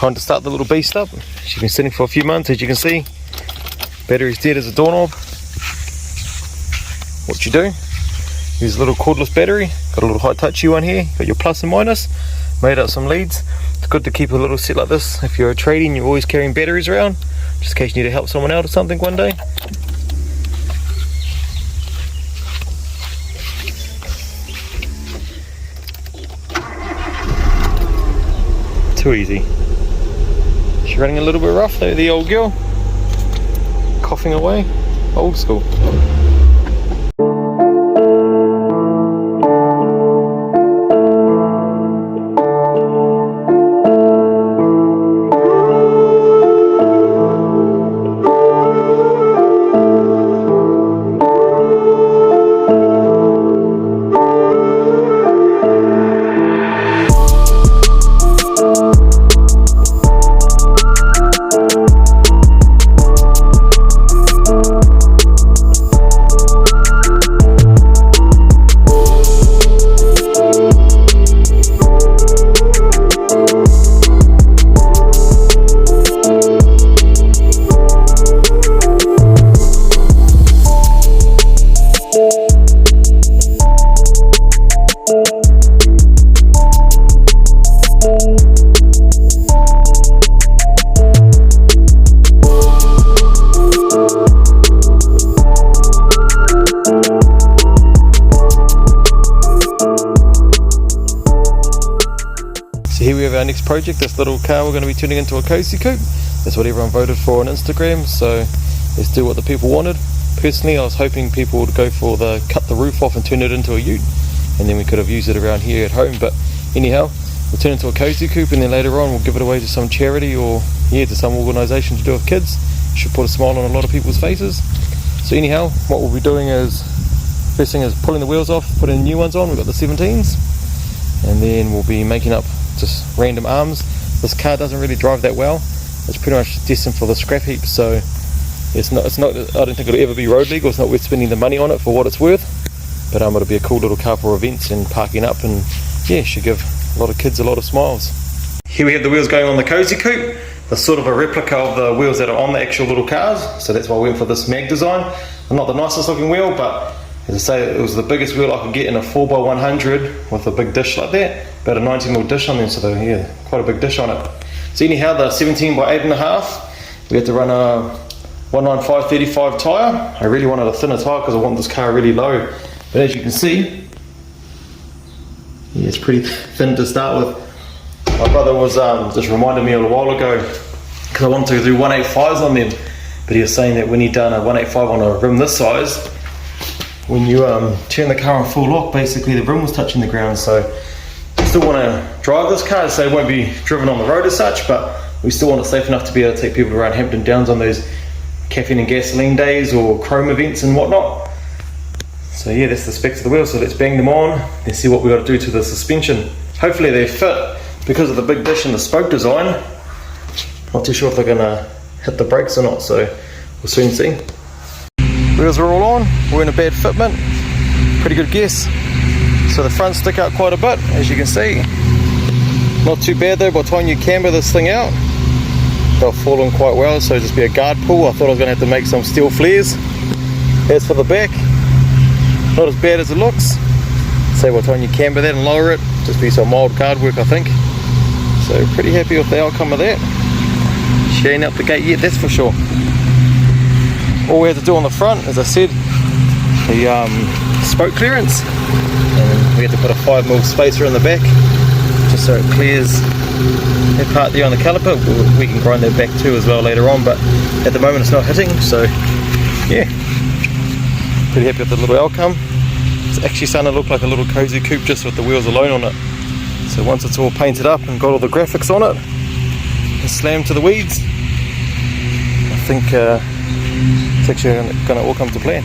Time to start the little beast up. She's been sitting for a few months, as you can see. Battery's dead as a doorknob. What you do, use a little cordless battery. Got a little high touchy one here. Got your plus and minus. Made up some leads. It's good to keep a little set like this. If you're a tradie and you're always carrying batteries around, just in case you need to help someone out or something one day. Too easy. She's running a little bit rough though, the old girl. Coughing away. Old school. Here we have our next project, this little car we're going to be turning into a cozy coupe. That's what everyone voted for on Instagram, so let's do what the people wanted. Personally, I was hoping people would go for the cut the roof off and turn it into a ute, and then we could have used it around here at home. But anyhow, we'll turn it into a cozy coupe, and then later on we'll give it away to some charity or to some organisation to do with kids. Should put a smile on a lot of people's faces. So anyhow, what we'll be doing is, first thing is pulling the wheels off, putting new ones on. We've got the 17s, and then we'll be making up just random arms. This car doesn't really drive that well. It's pretty much destined for the scrap heap, so it's not I don't think it'll ever be road legal. It's not worth spending the money on it for what it's worth, but it'll be a cool little car for events and parking up, and should give a lot of kids a lot of smiles. Here we have the wheels going on the cozy coupe. They're sort of a replica of the wheels that are on the actual little cars, so that's why I went for this mag design. They're not the nicest looking wheel, but as I say, it was the biggest wheel I could get in a 4x100 with a big dish like that. About a 90mm dish on them, so quite a big dish on it. So anyhow, the 17x8.5, we had to run a 195/35 tyre. I really wanted a thinner tyre because I want this car really low. But as you can see, it's pretty thin to start with. My brother was just reminded me a little while ago, because I wanted to do 185s on them, but he was saying that when he done a 185 on a rim this size, when you turn the car on full lock, basically the rim was touching the ground. So I still want to drive this car, so it won't be driven on the road as such, but we still want it safe enough to be able to take people around Hampton Downs on those caffeine and gasoline days or chrome events and whatnot. So that's the specs of the wheels. So let's bang them on and see what we got to do to the suspension. Hopefully they fit because of the big dish and the spoke design. Not too sure if they're going to hit the brakes or not, so we'll soon see. Wheels are all on. We're in a bad fitment. Pretty good guess. So the fronts stick out quite a bit, as you can see. Not too bad though. By the time you camber this thing out, they'll fall in quite well, so just be a guard pull. I thought I was going to have to make some steel flares. As for the back, not as bad as it looks. So by the time you camber that and lower it, just be some mild guard work, I think. So pretty happy with the outcome of that. She ain't out the gate yet, that's for sure. All we had to do on the front, as I said, the spoke clearance, and we had to put a 5mm spacer in the back just so it clears that part there on the caliper. We can grind that back too as well later on, but at the moment it's not hitting, so pretty happy with the little outcome. It's actually starting to look like a little cozy coupe just with the wheels alone on it. So once it's all painted up and got all the graphics on it and slammed to the weeds, I think it's actually going to all come to plan.